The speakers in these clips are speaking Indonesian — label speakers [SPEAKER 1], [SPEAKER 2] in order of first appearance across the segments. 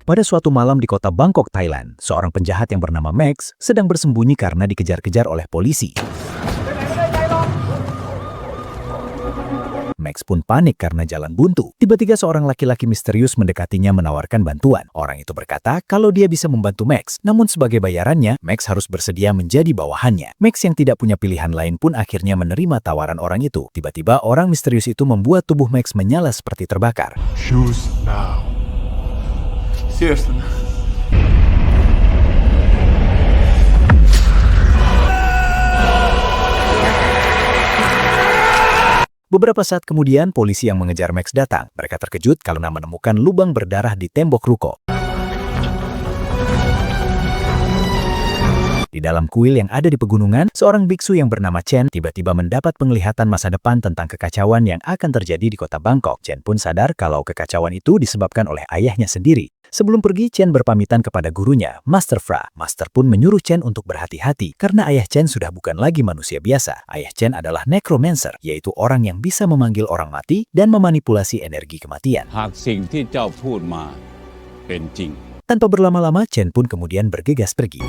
[SPEAKER 1] Pada suatu malam di kota Bangkok, Thailand, seorang penjahat yang bernama Max sedang bersembunyi karena dikejar-kejar oleh polisi. Max pun panik karena jalan buntu. Tiba-tiba seorang laki-laki misterius mendekatinya menawarkan bantuan. Orang itu berkata kalau dia bisa membantu Max, namun sebagai bayarannya, Max harus bersedia menjadi bawahannya. Max yang tidak punya pilihan lain pun akhirnya menerima tawaran orang itu. Tiba-tiba orang misterius itu membuat tubuh Max menyala seperti terbakar.
[SPEAKER 2] Choose now. Seriously.
[SPEAKER 1] Beberapa saat kemudian, polisi yang mengejar Max datang. Mereka terkejut karena menemukan lubang berdarah di tembok ruko. Di dalam kuil yang ada di pegunungan, seorang biksu yang bernama Chen tiba-tiba mendapat penglihatan masa depan tentang kekacauan yang akan terjadi di kota Bangkok. Chen pun sadar kalau kekacauan itu disebabkan oleh ayahnya sendiri. Sebelum pergi, Chen berpamitan kepada gurunya, Master Fra. Master pun menyuruh Chen untuk berhati-hati karena ayah Chen sudah bukan lagi manusia biasa. Ayah Chen adalah necromancer, yaitu orang yang bisa memanggil orang mati dan memanipulasi energi kematian.
[SPEAKER 3] หากสิ่งที่เจ้าพูดมาเป็นจริง
[SPEAKER 1] Tanpa berlama-lama, Chen pun kemudian bergegas pergi.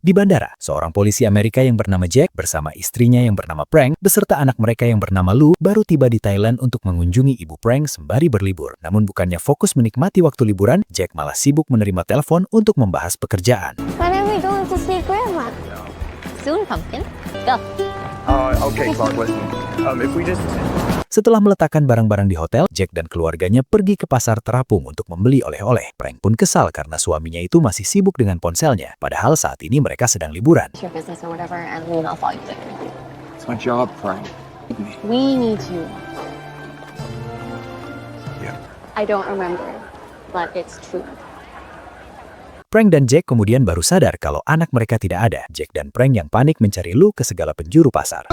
[SPEAKER 1] Di bandara, seorang polisi Amerika yang bernama Jack bersama istrinya yang bernama Prank beserta anak mereka yang bernama Lu baru tiba di Thailand untuk mengunjungi ibu Prank sembari berlibur. Namun bukannya fokus menikmati waktu liburan, Jack malah sibuk menerima telepon untuk membahas pekerjaan.
[SPEAKER 4] When are we going to see Grandma? Soon, Pumpkin. Go.
[SPEAKER 5] Okay, Clark, listen. If we just...
[SPEAKER 1] Setelah meletakkan barang-barang di hotel, Jack dan keluarganya pergi ke pasar terapung untuk membeli oleh-oleh. Prank pun kesal karena suaminya itu masih sibuk dengan ponselnya, padahal saat ini mereka sedang liburan.
[SPEAKER 4] Your business or whatever, and I'll follow you there.
[SPEAKER 5] It's my job, Frank.
[SPEAKER 4] We need you.
[SPEAKER 5] Yeah.
[SPEAKER 4] I don't remember, but it's true.
[SPEAKER 1] Prank dan Jack kemudian baru sadar kalau anak mereka tidak ada. Jack dan Prank yang panik mencari Lu ke segala penjuru pasar.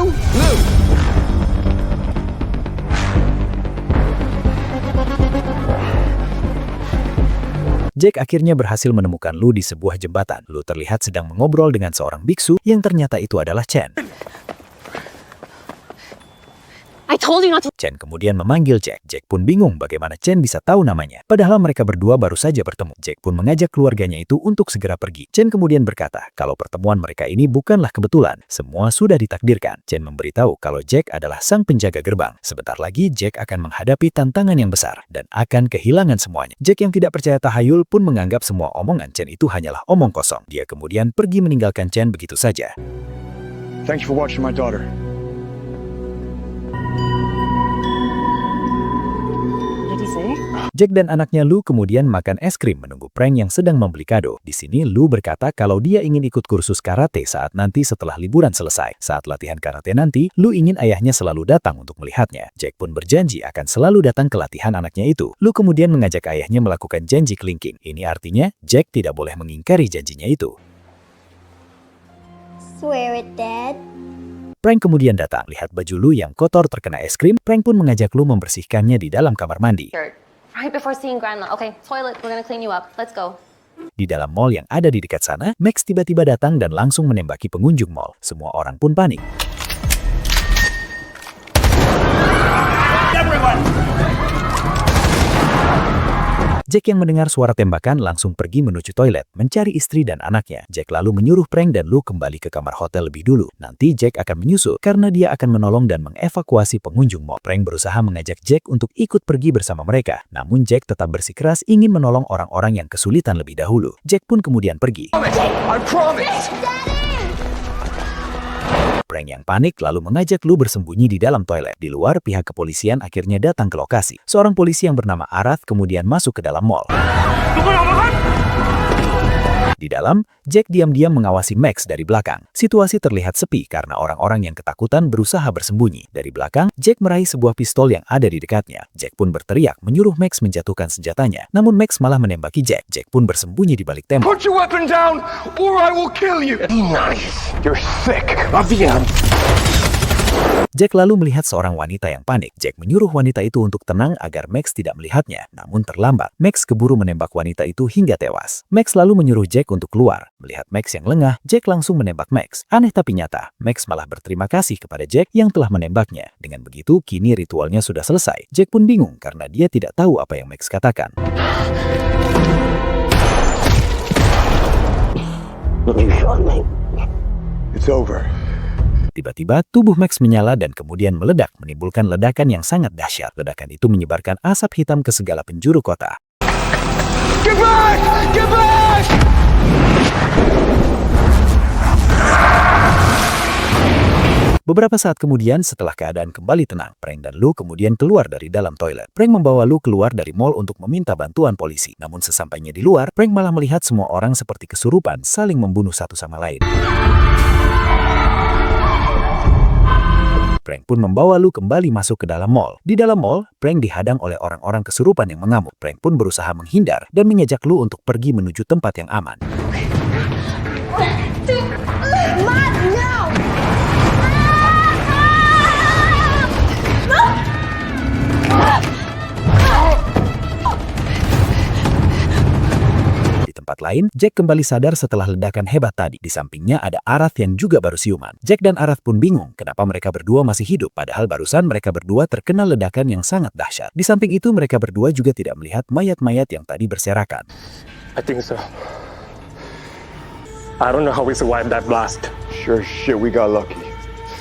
[SPEAKER 1] Jack akhirnya berhasil menemukan Lu di sebuah jembatan. Lu terlihat sedang mengobrol dengan seorang biksu yang ternyata itu adalah Chen.
[SPEAKER 4] I told you not to.
[SPEAKER 1] Chen kemudian memanggil Jack. Jack pun bingung bagaimana Chen bisa tahu namanya. Padahal mereka berdua baru saja bertemu. Jack pun mengajak keluarganya itu untuk segera pergi. Chen kemudian berkata kalau pertemuan mereka ini bukanlah kebetulan. Semua sudah ditakdirkan. Chen memberitahu kalau Jack adalah sang penjaga gerbang. Sebentar lagi Jack akan menghadapi tantangan yang besar dan akan kehilangan semuanya. Jack yang tidak percaya tahayul pun menganggap semua omongan Chen itu hanyalah omong kosong. Dia kemudian pergi meninggalkan Chen begitu saja.
[SPEAKER 5] Thanks for watching my daughter.
[SPEAKER 1] Jack dan anaknya Lu kemudian makan es krim menunggu Prank yang sedang membeli kado. Di sini Lu berkata kalau dia ingin ikut kursus karate saat nanti setelah liburan selesai. Saat latihan karate nanti, Lu ingin ayahnya selalu datang untuk melihatnya. Jack pun berjanji akan selalu datang ke latihan anaknya itu. Lu kemudian mengajak ayahnya melakukan janji kelingking. Ini artinya Jack tidak boleh mengingkari janjinya itu.
[SPEAKER 4] Swear it, Dad.
[SPEAKER 1] Prank kemudian datang. Lihat baju Lu yang kotor terkena es krim, Prank pun mengajak Lu membersihkannya di dalam kamar mandi.
[SPEAKER 4] Right before seeing Grandma. Okay, toilet. We're gonna clean you up. Let's go.
[SPEAKER 1] Di dalam mall yang ada di dekat sana, Max tiba-tiba datang dan langsung menembaki pengunjung mall. Semua orang pun panik. Jack yang mendengar suara tembakan langsung pergi menuju toilet, mencari istri dan anaknya. Jack lalu menyuruh Prank dan Lu kembali ke kamar hotel lebih dulu. Nanti Jack akan menyusul karena dia akan menolong dan mengevakuasi pengunjung mall. Prank berusaha mengajak Jack untuk ikut pergi bersama mereka. Namun Jack tetap bersikeras ingin menolong orang-orang yang kesulitan lebih dahulu. Jack pun kemudian pergi.
[SPEAKER 5] I promise!
[SPEAKER 1] Prank yang panik lalu mengajak Lu bersembunyi di dalam toilet. Di luar, pihak kepolisian akhirnya datang ke lokasi. Seorang polisi yang bernama Arath kemudian masuk ke dalam mall. Di dalam, Jack diam-diam mengawasi Max dari belakang. Situasi terlihat sepi karena orang-orang yang ketakutan berusaha bersembunyi. Dari belakang, Jack meraih sebuah pistol yang ada di dekatnya. Jack pun berteriak menyuruh Max menjatuhkan senjatanya. Namun Max malah menembaki Jack. Jack pun bersembunyi di balik tembok.
[SPEAKER 5] Put your weapon down, or I will kill you! Be nice. You're sick. Avian.
[SPEAKER 1] Jack lalu melihat seorang wanita yang panik. Jack menyuruh wanita itu untuk tenang agar Max tidak melihatnya. Namun terlambat. Max keburu menembak wanita itu hingga tewas. Max lalu menyuruh Jack untuk keluar. Melihat Max yang lengah, Jack langsung menembak Max. Aneh tapi nyata, Max malah berterima kasih kepada Jack yang telah menembaknya. Dengan begitu, kini ritualnya sudah selesai. Jack pun bingung karena dia tidak tahu apa yang Max katakan.
[SPEAKER 5] It's over.
[SPEAKER 1] Tiba-tiba, tubuh Max menyala dan kemudian meledak, menimbulkan ledakan yang sangat dahsyat. Ledakan itu menyebarkan asap hitam ke segala penjuru kota.
[SPEAKER 5] Get back! Get back!
[SPEAKER 1] Beberapa saat kemudian, setelah keadaan kembali tenang, Frank dan Lou kemudian keluar dari dalam toilet. Frank membawa Lou keluar dari mall untuk meminta bantuan polisi. Namun sesampainya di luar, Frank malah melihat semua orang seperti kesurupan saling membunuh satu sama lain. Frank pun membawa Lou kembali masuk ke dalam mall. Di dalam mall, Frank dihadang oleh orang-orang kesurupan yang mengamuk. Frank pun berusaha menghindar dan mengajak Lou untuk pergi menuju tempat yang aman. Di tempat lain, Jack kembali sadar setelah ledakan hebat tadi. Di sampingnya ada Arath yang juga baru siuman. Jack dan Arath pun bingung kenapa mereka berdua masih hidup, padahal barusan mereka berdua terkena ledakan yang sangat dahsyat. Di samping itu, mereka berdua juga tidak melihat mayat-mayat yang tadi berserakan.
[SPEAKER 6] I think so. I don't know how we survived that blast.
[SPEAKER 5] Sure shit, we got lucky.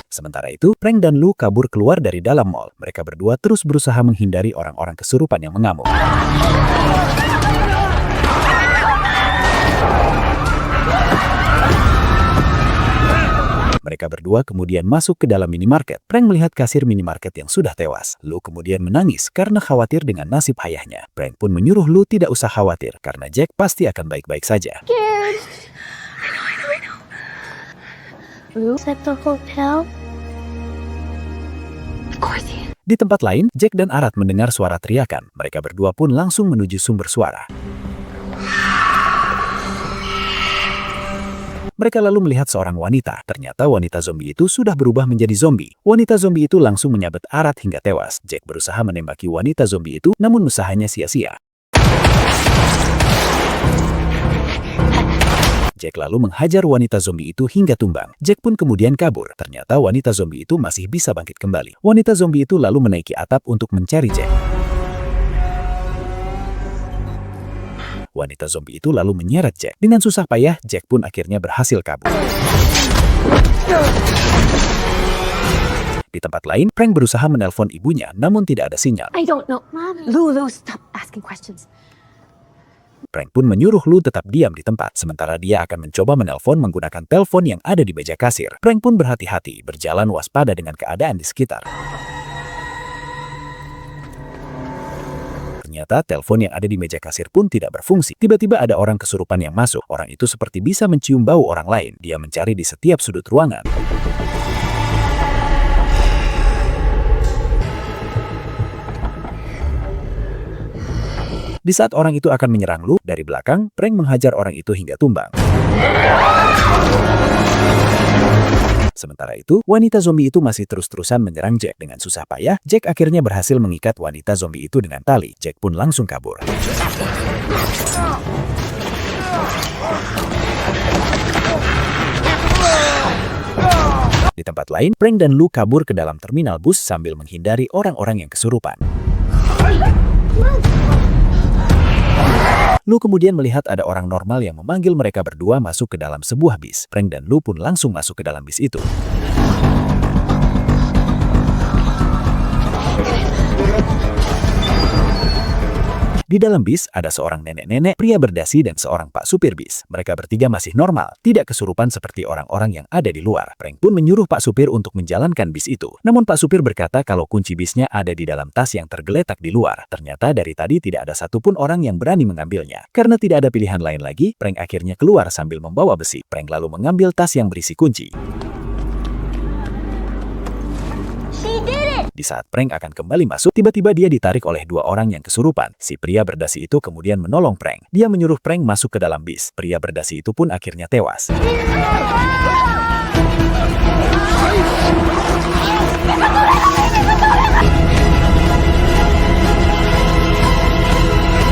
[SPEAKER 1] Sementara itu, Frank dan Lou kabur keluar dari dalam mall. Mereka berdua terus berusaha menghindari orang-orang kesurupan yang mengamuk. Mereka berdua kemudian masuk ke dalam minimarket. Frank melihat kasir minimarket yang sudah tewas. Lou kemudian menangis karena khawatir dengan nasib ayahnya. Frank pun menyuruh Lou tidak usah khawatir karena Jack pasti akan baik-baik saja.
[SPEAKER 4] Scared. I know. Luke's at the hotel. Of course he is.
[SPEAKER 1] Di tempat lain, Jack dan Arath mendengar suara teriakan. Mereka berdua pun langsung menuju sumber suara. Mereka lalu melihat seorang wanita. Ternyata wanita zombie itu sudah berubah menjadi zombie. Wanita zombie itu langsung menyabet Arath hingga tewas. Jack berusaha menembaki wanita zombie itu, namun usahanya sia-sia. Jack lalu menghajar wanita zombie itu hingga tumbang. Jack pun kemudian kabur. Ternyata wanita zombie itu masih bisa bangkit kembali. Wanita zombie itu lalu menaiki atap untuk mencari Jack. Wanita zombie itu lalu menyeret Jack. Dengan susah payah, Jack pun akhirnya berhasil kabur. Di tempat lain, Frank berusaha menelpon ibunya, namun tidak ada sinyal.
[SPEAKER 4] I don't know. Mommy. Lulu, stop asking questions.
[SPEAKER 1] Frank pun menyuruh Lou tetap diam di tempat, sementara dia akan mencoba menelpon menggunakan telepon yang ada di meja kasir. Frank pun berhati-hati, berjalan waspada dengan keadaan di sekitar. Ternyata telepon yang ada di meja kasir pun tidak berfungsi. Tiba-tiba ada orang kesurupan yang masuk. Orang itu seperti bisa mencium bau orang lain. Dia mencari di setiap sudut ruangan. Di saat orang itu akan menyerang Lou, dari belakang, Frank menghajar orang itu hingga tumbang. Sementara itu, wanita zombie itu masih terus-terusan menyerang Jack. Dengan susah payah, Jack akhirnya berhasil mengikat wanita zombie itu dengan tali. Jack pun langsung kabur. Di tempat lain, Frank dan Lou kabur ke dalam terminal bus sambil menghindari orang-orang yang kesurupan. Lou kemudian melihat ada orang normal yang memanggil mereka berdua masuk ke dalam sebuah bis. Frank dan Lou pun langsung masuk ke dalam bis itu. Di dalam bis, ada seorang nenek-nenek, pria berdasi, dan seorang pak supir bis. Mereka bertiga masih normal, tidak kesurupan seperti orang-orang yang ada di luar. Frank pun menyuruh pak supir untuk menjalankan bis itu. Namun pak supir berkata kalau kunci bisnya ada di dalam tas yang tergeletak di luar. Ternyata dari tadi tidak ada satupun orang yang berani mengambilnya. Karena tidak ada pilihan lain lagi, Frank akhirnya keluar sambil membawa besi. Frank lalu mengambil tas yang berisi kunci. Di saat Frank akan kembali masuk, tiba-tiba dia ditarik oleh dua orang yang kesurupan. Si pria berdasi itu kemudian menolong Frank. Dia menyuruh Frank masuk ke dalam bis. Pria berdasi itu pun akhirnya tewas.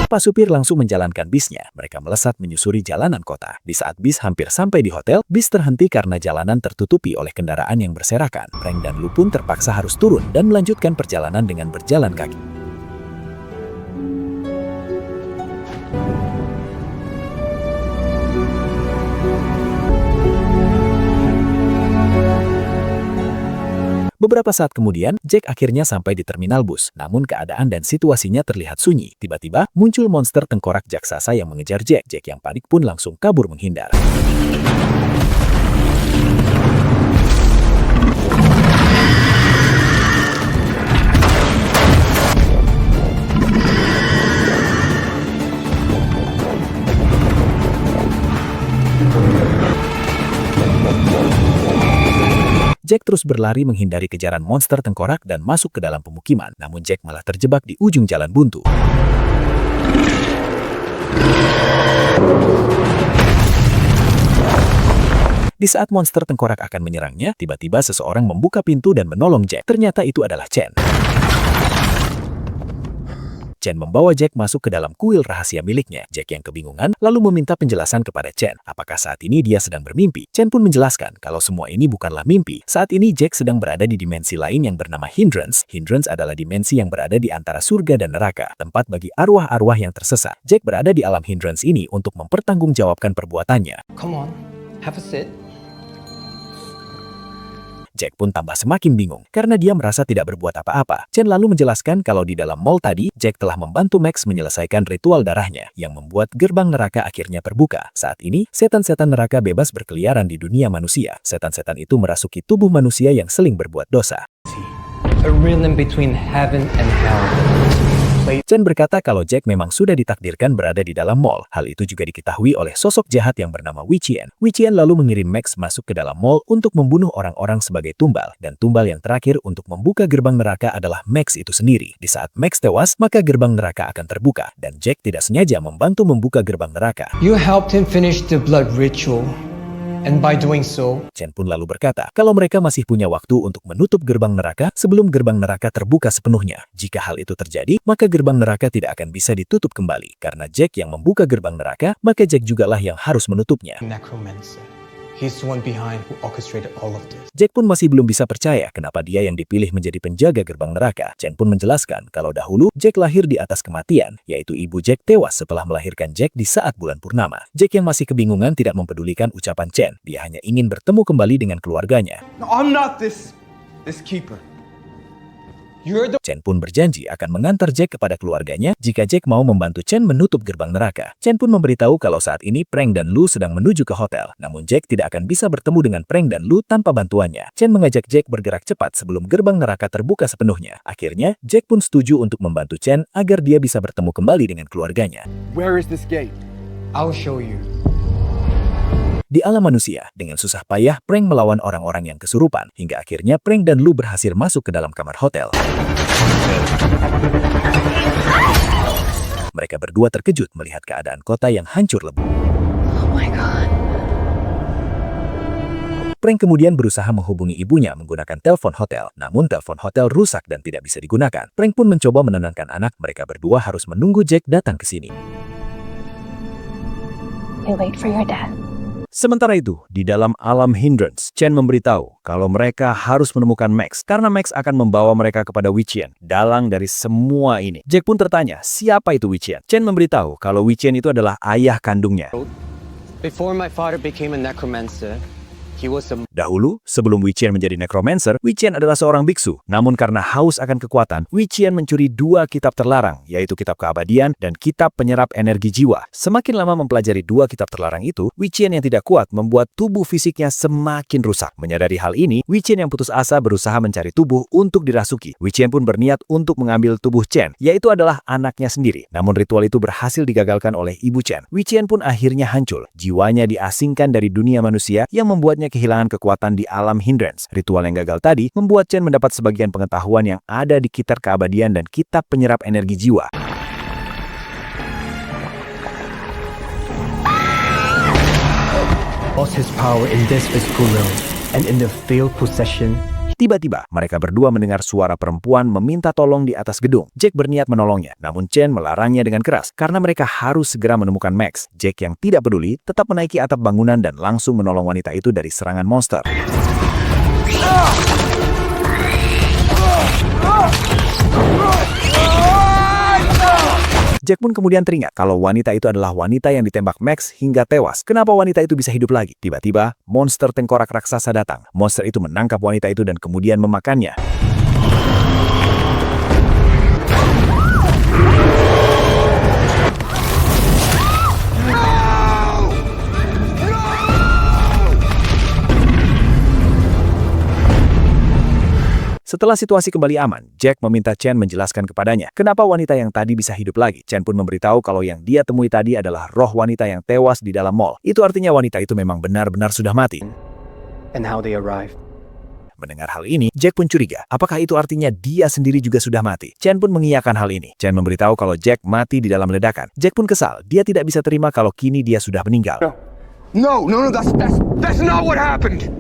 [SPEAKER 1] Pak supir langsung menjalankan bisnya. Mereka melesat menyusuri jalanan kota. Di saat bis hampir sampai di hotel, bis terhenti karena jalanan tertutupi oleh kendaraan yang berserakan. Frank dan Lou pun terpaksa harus turun dan melanjutkan perjalanan dengan berjalan kaki. Beberapa saat kemudian, Jack akhirnya sampai di terminal bus. Namun keadaan dan situasinya terlihat sunyi. Tiba-tiba, muncul monster tengkorak jaksasa yang mengejar Jack. Jack yang panik pun langsung kabur menghindar. Jack terus berlari menghindari kejaran monster tengkorak dan masuk ke dalam pemukiman. Namun Jack malah terjebak di ujung jalan buntu. Di saat monster tengkorak akan menyerangnya, tiba-tiba seseorang membuka pintu dan menolong Jack. Ternyata itu adalah Chen. Chen membawa Jack masuk ke dalam kuil rahasia miliknya. Jack yang kebingungan lalu meminta penjelasan kepada Chen. Apakah saat ini dia sedang bermimpi? Chen pun menjelaskan kalau semua ini bukanlah mimpi. Saat ini Jack sedang berada di dimensi lain yang bernama Hindrance. Hindrance adalah dimensi yang berada di antara surga dan neraka, tempat bagi arwah-arwah yang tersesat. Jack berada di alam Hindrance ini untuk mempertanggungjawabkan perbuatannya.
[SPEAKER 7] Come on, have a sit.
[SPEAKER 1] Jack pun tambah semakin bingung karena dia merasa tidak berbuat apa-apa. Chen lalu menjelaskan kalau di dalam mall tadi, Jack telah membantu Max menyelesaikan ritual darahnya yang membuat gerbang neraka akhirnya terbuka. Saat ini, setan-setan neraka bebas berkeliaran di dunia manusia. Setan-setan itu merasuki tubuh manusia yang seling berbuat dosa.
[SPEAKER 7] A rhythm between heaven and hell.
[SPEAKER 1] Chen berkata kalau Jack memang sudah ditakdirkan berada di dalam mall. Hal itu juga diketahui oleh sosok jahat yang bernama Wei Qian. Wei Qian lalu mengirim Max masuk ke dalam mall untuk membunuh orang-orang sebagai tumbal. Dan tumbal yang terakhir untuk membuka gerbang neraka adalah Max itu sendiri. Di saat Max tewas, maka gerbang neraka akan terbuka. Dan Jack tidak sengaja membantu membuka gerbang neraka.
[SPEAKER 7] You helped him finish the blood ritual. And by doing so,
[SPEAKER 1] Chen pun lalu berkata kalau mereka masih punya waktu untuk menutup gerbang neraka sebelum gerbang neraka terbuka sepenuhnya. Jika hal itu terjadi, maka gerbang neraka tidak akan bisa ditutup kembali. Karena Jack yang membuka gerbang neraka, maka Jack jugalah yang harus menutupnya.
[SPEAKER 7] Necromancer. He's the one behind who orchestrated all of this.
[SPEAKER 1] Jack pun masih belum bisa percaya kenapa dia yang dipilih menjadi penjaga gerbang neraka. Chen pun menjelaskan kalau dahulu Jack lahir di atas kematian, yaitu ibu Jack tewas setelah melahirkan Jack di saat bulan purnama. Jack yang masih kebingungan tidak mempedulikan ucapan Chen. Dia hanya ingin bertemu kembali dengan keluarganya.
[SPEAKER 2] No, I'm not this keeper.
[SPEAKER 7] You're the
[SPEAKER 1] Chen pun berjanji akan mengantar Jack kepada keluarganya jika Jack mau membantu Chen menutup gerbang neraka. Chen pun memberitahu kalau saat ini Frank dan Lou sedang menuju ke hotel. Namun Jack tidak akan bisa bertemu dengan Frank dan Lou tanpa bantuannya. Chen mengajak Jack bergerak cepat sebelum gerbang neraka terbuka sepenuhnya. Akhirnya, Jack pun setuju untuk membantu Chen agar dia bisa bertemu kembali dengan keluarganya.
[SPEAKER 2] Where is this gate?
[SPEAKER 7] I'll show you.
[SPEAKER 1] Di alam manusia, dengan susah payah, Frank melawan orang-orang yang kesurupan. Hingga akhirnya Frank dan Lou berhasil masuk ke dalam kamar hotel. Mereka berdua terkejut melihat keadaan kota yang hancur lebur.
[SPEAKER 4] Oh my god.
[SPEAKER 1] Frank kemudian berusaha menghubungi ibunya menggunakan telepon hotel. Namun telepon hotel rusak dan tidak bisa digunakan. Frank pun mencoba menenangkan anak. Mereka berdua harus menunggu Jack datang ke sini.
[SPEAKER 4] We wait for your dad.
[SPEAKER 1] Sementara itu, di dalam alam Hindrance, Chen memberitahu kalau mereka harus menemukan Max karena Max akan membawa mereka kepada Wei Qian, dalang dari semua ini. Jack pun tertanya, siapa itu Wei Qian? Chen memberitahu kalau Wei Qian itu adalah ayah kandungnya.
[SPEAKER 8] Before my father became a necromancer, he was a
[SPEAKER 1] Dahulu, sebelum Wei Qian menjadi necromancer, Wei Qian adalah seorang biksu. Namun karena haus akan kekuatan, Wei Qian mencuri 2 kitab terlarang, yaitu kitab keabadian dan kitab penyerap energi jiwa. Semakin lama mempelajari 2 kitab terlarang itu, Wei Qian yang tidak kuat membuat tubuh fisiknya semakin rusak. Menyadari hal ini, Wei Qian yang putus asa berusaha mencari tubuh untuk dirasuki. Wei Qian pun berniat untuk mengambil tubuh Chen, yaitu adalah anaknya sendiri. Namun ritual itu berhasil digagalkan oleh ibu Chen. Wei Qian pun akhirnya hancur. Jiwanya diasingkan dari dunia manusia yang membuatnya kehilangan kekuatan di alam Hindrance. Ritual yang gagal tadi membuat Chen mendapat sebagian pengetahuan yang ada di kitab keabadian dan kitab penyerap energi jiwa.
[SPEAKER 9] Lost his power in this physical realm, and in the failed possession,
[SPEAKER 1] Tiba-tiba, mereka berdua mendengar suara perempuan meminta tolong di atas gedung. Jack berniat menolongnya, namun Chen melarangnya dengan keras karena mereka harus segera menemukan Max. Jack yang tidak peduli tetap menaiki atap bangunan dan langsung menolong wanita itu dari serangan monster. Jack pun kemudian teringat kalau wanita itu adalah wanita yang ditembak Max hingga tewas. Kenapa wanita itu bisa hidup lagi? Tiba-tiba, monster tengkorak raksasa datang. Monster itu menangkap wanita itu dan kemudian memakannya. Setelah situasi kembali aman, Jack meminta Chen menjelaskan kepadanya kenapa wanita yang tadi bisa hidup lagi. Chen pun memberitahu kalau yang dia temui tadi adalah roh wanita yang tewas di dalam mall. Itu artinya wanita itu memang benar-benar sudah mati.
[SPEAKER 8] And how they arrived.
[SPEAKER 1] Mendengar hal ini, Jack pun curiga. Apakah itu artinya dia sendiri juga sudah mati? Chen pun mengiyakan hal ini. Chen memberitahu kalau Jack mati di dalam ledakan. Jack pun kesal. Dia tidak bisa terima kalau kini dia sudah meninggal.
[SPEAKER 5] No, that's not what happened.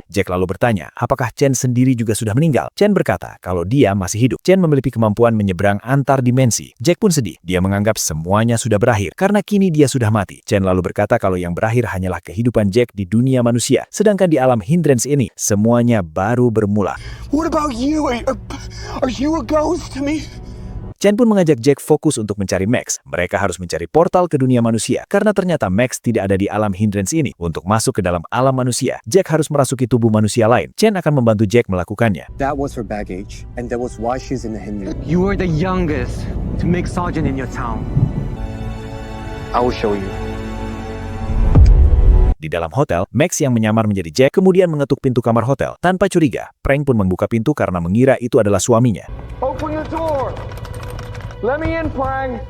[SPEAKER 1] Jack lalu bertanya, apakah Chen sendiri juga sudah meninggal? Chen berkata kalau dia masih hidup. Chen memiliki kemampuan menyeberang antar dimensi. Jack pun sedih. Dia menganggap semuanya sudah berakhir karena kini dia sudah mati. Chen lalu berkata kalau yang berakhir hanyalah kehidupan Jack di dunia manusia. Sedangkan di alam Hindrance ini, semuanya baru bermula.
[SPEAKER 5] What about you? Are you a ghost to me?
[SPEAKER 1] Chen pun mengajak Jack fokus untuk mencari Max. Mereka harus mencari portal ke dunia manusia, karena ternyata Max tidak ada di alam Hindrance ini. Untuk masuk ke dalam alam manusia, Jack harus merasuki tubuh manusia lain. Chen akan membantu Jack melakukannya.
[SPEAKER 8] That was her baggage, and that was why she's in the hindrance. You were the youngest to make sergeant in your town. I will show you.
[SPEAKER 1] Di dalam hotel, Max yang menyamar menjadi Jack kemudian mengetuk pintu kamar hotel. Tanpa curiga, Frank pun membuka pintu karena mengira itu adalah suaminya.
[SPEAKER 5] Open the door. Let me in, Prang.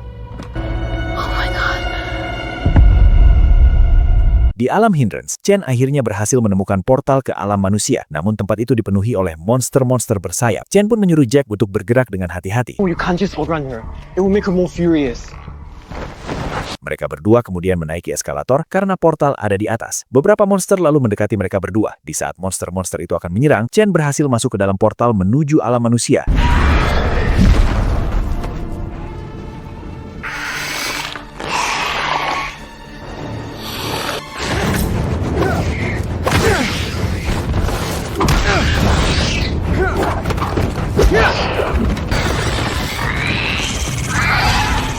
[SPEAKER 1] Di alam Hindrance, Chen akhirnya berhasil menemukan portal ke alam manusia. Namun tempat itu dipenuhi oleh monster-monster bersayap. Chen pun menyuruh Jack untuk bergerak dengan hati-hati.
[SPEAKER 8] Oh, you can't just outrun her. It will make her more furious.
[SPEAKER 1] Mereka berdua kemudian menaiki eskalator karena portal ada di atas. Beberapa monster lalu mendekati mereka berdua. Di saat monster-monster itu akan menyerang, Chen berhasil masuk ke dalam portal menuju alam manusia.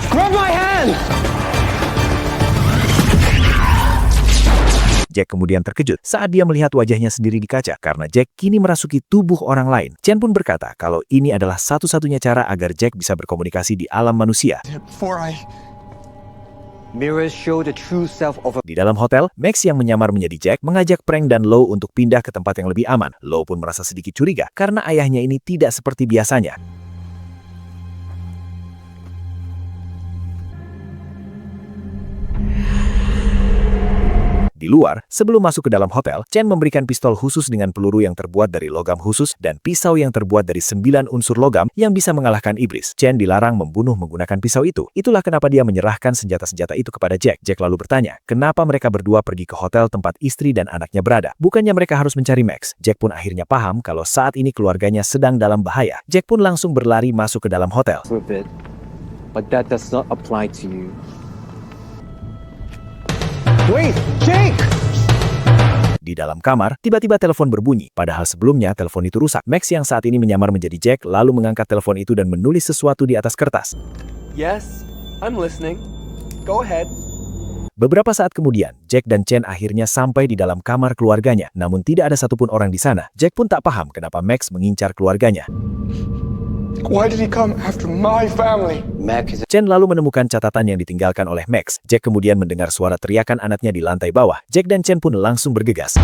[SPEAKER 8] Grab my hand!
[SPEAKER 1] Jack kemudian terkejut saat dia melihat wajahnya sendiri di kaca karena Jack kini merasuki tubuh orang lain. Chen pun berkata kalau ini adalah satu-satunya cara agar Jack bisa berkomunikasi di alam manusia.
[SPEAKER 8] Mirrors show the true self of a...
[SPEAKER 1] Di dalam hotel, Max yang menyamar menjadi Jack mengajak Frank dan Lo untuk pindah ke tempat yang lebih aman. Lo pun merasa sedikit curiga karena ayahnya ini tidak seperti biasanya. Di luar, sebelum masuk ke dalam hotel, Chen memberikan pistol khusus dengan peluru yang terbuat dari logam khusus dan pisau yang terbuat dari 9 unsur logam yang bisa mengalahkan iblis. Chen dilarang membunuh menggunakan pisau itu. Itulah kenapa dia menyerahkan senjata-senjata itu kepada Jack. Jack lalu bertanya, kenapa mereka berdua pergi ke hotel tempat istri dan anaknya berada? Bukannya mereka harus mencari Max? Jack pun akhirnya paham kalau saat ini keluarganya sedang dalam bahaya. Jack pun langsung berlari masuk ke dalam hotel.
[SPEAKER 8] ...a bit, but that does not apply to you. Wait, Jake!
[SPEAKER 1] Di dalam kamar, tiba-tiba telepon berbunyi. Padahal sebelumnya telepon itu rusak. Max yang saat ini menyamar menjadi Jack lalu mengangkat telepon itu dan menulis sesuatu di atas kertas.
[SPEAKER 2] Yes, I'm listening. Go ahead.
[SPEAKER 1] Beberapa saat kemudian, Jack dan Chen akhirnya sampai di dalam kamar keluarganya. Namun tidak ada satupun orang di sana. Jack pun tak paham kenapa Max mengincar keluarganya.
[SPEAKER 5] Why did he come after my family?
[SPEAKER 8] Mac is...
[SPEAKER 1] Chen lalu menemukan catatan yang ditinggalkan oleh Max. Jack kemudian mendengar suara teriakan anaknya di lantai bawah. Jack dan Chen pun langsung bergegas.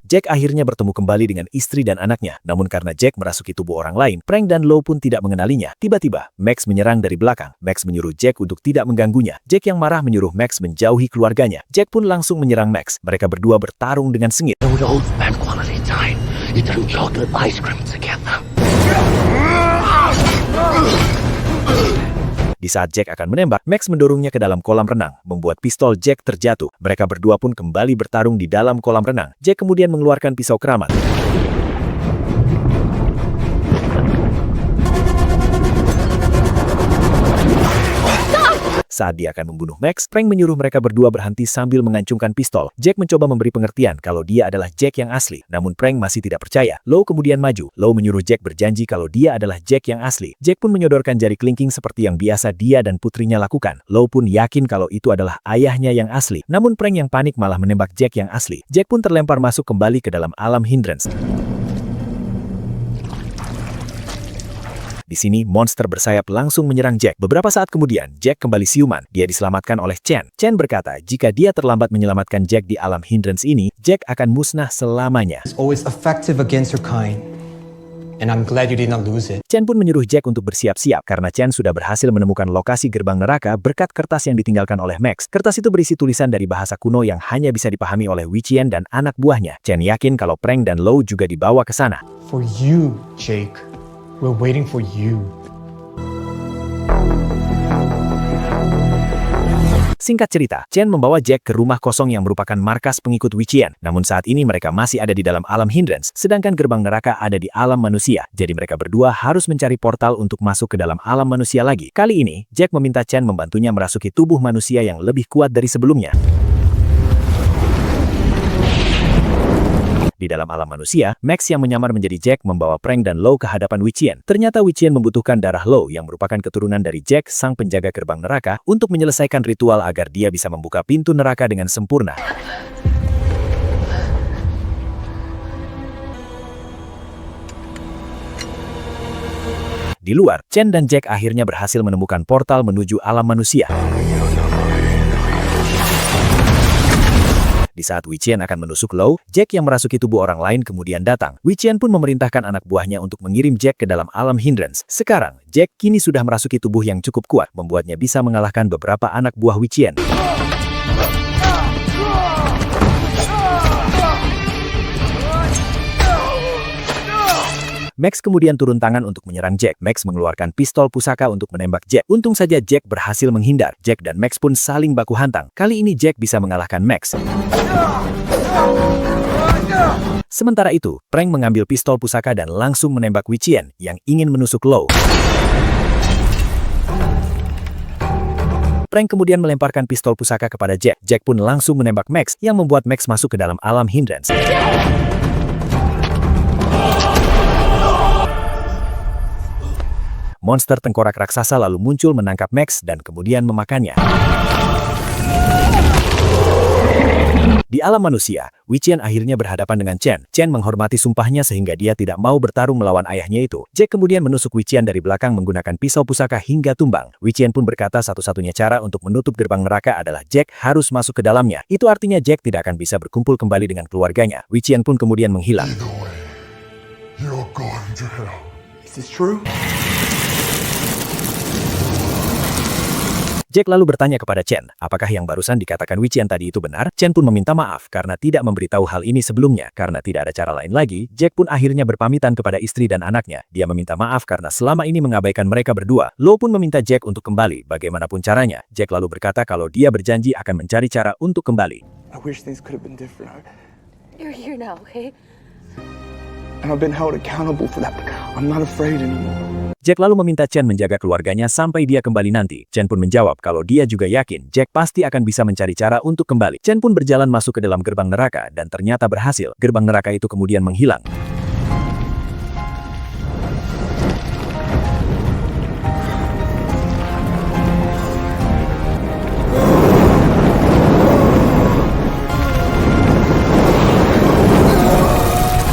[SPEAKER 1] Jack akhirnya bertemu kembali dengan istri dan anaknya. Namun karena Jack merasuki tubuh orang lain, Frank dan Lo pun tidak mengenalinya. Tiba-tiba, Max menyerang dari belakang. Max menyuruh Jack untuk tidak mengganggunya. Jack yang marah menyuruh Max menjauhi keluarganya. Jack pun langsung menyerang Max. Mereka berdua bertarung dengan sengit. Di saat Jack akan menembak, Max mendorongnya ke dalam kolam renang, membuat pistol Jack terjatuh. Mereka berdua pun kembali bertarung di dalam kolam renang. Jack kemudian mengeluarkan pisau keramat. Saat dia akan membunuh Max, Frank menyuruh mereka berdua berhenti sambil mengancungkan pistol. Jack mencoba memberi pengertian kalau dia adalah Jack yang asli, namun Frank masih tidak percaya. Low kemudian maju. Low menyuruh Jack berjanji kalau dia adalah Jack yang asli. Jack pun menyodorkan jari kelingking seperti yang biasa dia dan putrinya lakukan. Low pun yakin kalau itu adalah ayahnya yang asli. Namun Frank yang panik malah menembak Jack yang asli. Jack pun terlempar masuk kembali ke dalam alam hindrance. Di sini, monster bersayap langsung menyerang Jack. Beberapa saat kemudian, Jack kembali siuman. Dia diselamatkan oleh Chen. Chen berkata, jika dia terlambat menyelamatkan Jack di alam hindrance ini, Jack akan musnah selamanya.
[SPEAKER 7] It's always effective against your kind. And I'm glad you did not lose it.
[SPEAKER 1] Chen pun menyuruh Jack untuk bersiap-siap karena Chen sudah berhasil menemukan lokasi gerbang neraka berkat kertas yang ditinggalkan oleh Max. Kertas itu berisi tulisan dari bahasa kuno yang hanya bisa dipahami oleh Wei Qian dan anak buahnya. Chen yakin kalau Frank dan Low juga dibawa ke sana.
[SPEAKER 7] For you, Jake. We're waiting for you.
[SPEAKER 1] Singkat cerita, Chen membawa Jack ke rumah kosong yang merupakan markas pengikut Wei Qian. Namun saat ini mereka masih ada di dalam alam hindrance, sedangkan gerbang neraka ada di alam manusia. Jadi mereka berdua harus mencari portal untuk masuk ke dalam alam manusia lagi. Kali ini, Jack meminta Chen membantunya merasuki tubuh manusia yang lebih kuat dari sebelumnya. Di dalam alam manusia, Max yang menyamar menjadi Jack membawa Frank dan Low ke hadapan Wei Qian. Ternyata Wei Qian membutuhkan darah Low yang merupakan keturunan dari Jack, sang penjaga gerbang neraka, untuk menyelesaikan ritual agar dia bisa membuka pintu neraka dengan sempurna. Di luar, Chen dan Jack akhirnya berhasil menemukan portal menuju alam manusia. Di saat Wei Qian akan menusuk Low, Jack yang merasuki tubuh orang lain kemudian datang. Wei Qian pun memerintahkan anak buahnya untuk mengirim Jack ke dalam alam hindrance. Sekarang, Jack kini sudah merasuki tubuh yang cukup kuat, membuatnya bisa mengalahkan beberapa anak buah Wei Qian. Max kemudian turun tangan untuk menyerang Jack. Max mengeluarkan pistol pusaka untuk menembak Jack. Untung saja Jack berhasil menghindar. Jack dan Max pun saling baku hantam. Kali ini Jack bisa mengalahkan Max. Sementara itu, Frank mengambil pistol pusaka dan langsung menembak Wei Qian yang ingin menusuk Low. Frank kemudian melemparkan pistol pusaka kepada Jack. Jack pun langsung menembak Max yang membuat Max masuk ke dalam alam hindrance. Monster tengkorak raksasa lalu muncul menangkap Max dan kemudian memakannya. Di alam manusia, Wei Qian akhirnya berhadapan dengan Chen. Chen menghormati sumpahnya sehingga dia tidak mau bertarung melawan ayahnya itu. Jack kemudian menusuk Wei Qian dari belakang menggunakan pisau pusaka hingga tumbang. Wei Qian pun berkata satu-satunya cara untuk menutup gerbang neraka adalah Jack harus masuk ke dalamnya. Itu artinya Jack tidak akan bisa berkumpul kembali dengan keluarganya. Wei Qian pun kemudian menghilang.
[SPEAKER 5] You're going to hell.
[SPEAKER 2] Is this true?
[SPEAKER 1] Jack lalu bertanya kepada Chen, apakah yang barusan dikatakan Wei Qian tadi itu benar? Chen pun meminta maaf karena tidak memberitahu hal ini sebelumnya. Karena tidak ada cara lain lagi, Jack pun akhirnya berpamitan kepada istri dan anaknya. Dia meminta maaf karena selama ini mengabaikan mereka berdua. Low pun meminta Jack untuk kembali, bagaimanapun caranya. Jack lalu berkata kalau dia berjanji akan mencari cara untuk kembali.
[SPEAKER 2] I wish things could have been different.
[SPEAKER 4] You're here now, okay?
[SPEAKER 2] And I've been held accountable for that. I'm not afraid anymore.
[SPEAKER 1] Jack lalu meminta Chen menjaga keluarganya sampai dia kembali nanti. Chen pun menjawab kalau dia juga yakin Jack pasti akan bisa mencari cara untuk kembali. Chen pun berjalan masuk ke dalam gerbang neraka dan ternyata berhasil. Gerbang neraka itu kemudian menghilang.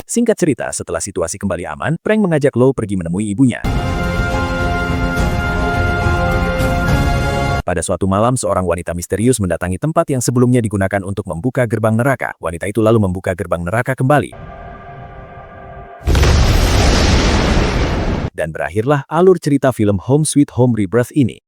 [SPEAKER 1] Singkat cerita, setelah situasi kembali aman, Frank mengajak Low pergi menemui ibunya. Pada suatu malam, seorang wanita misterius mendatangi tempat yang sebelumnya digunakan untuk membuka gerbang neraka. Wanita itu lalu membuka gerbang neraka kembali. Dan berakhirlah alur cerita film Home Sweet Home Rebirth ini.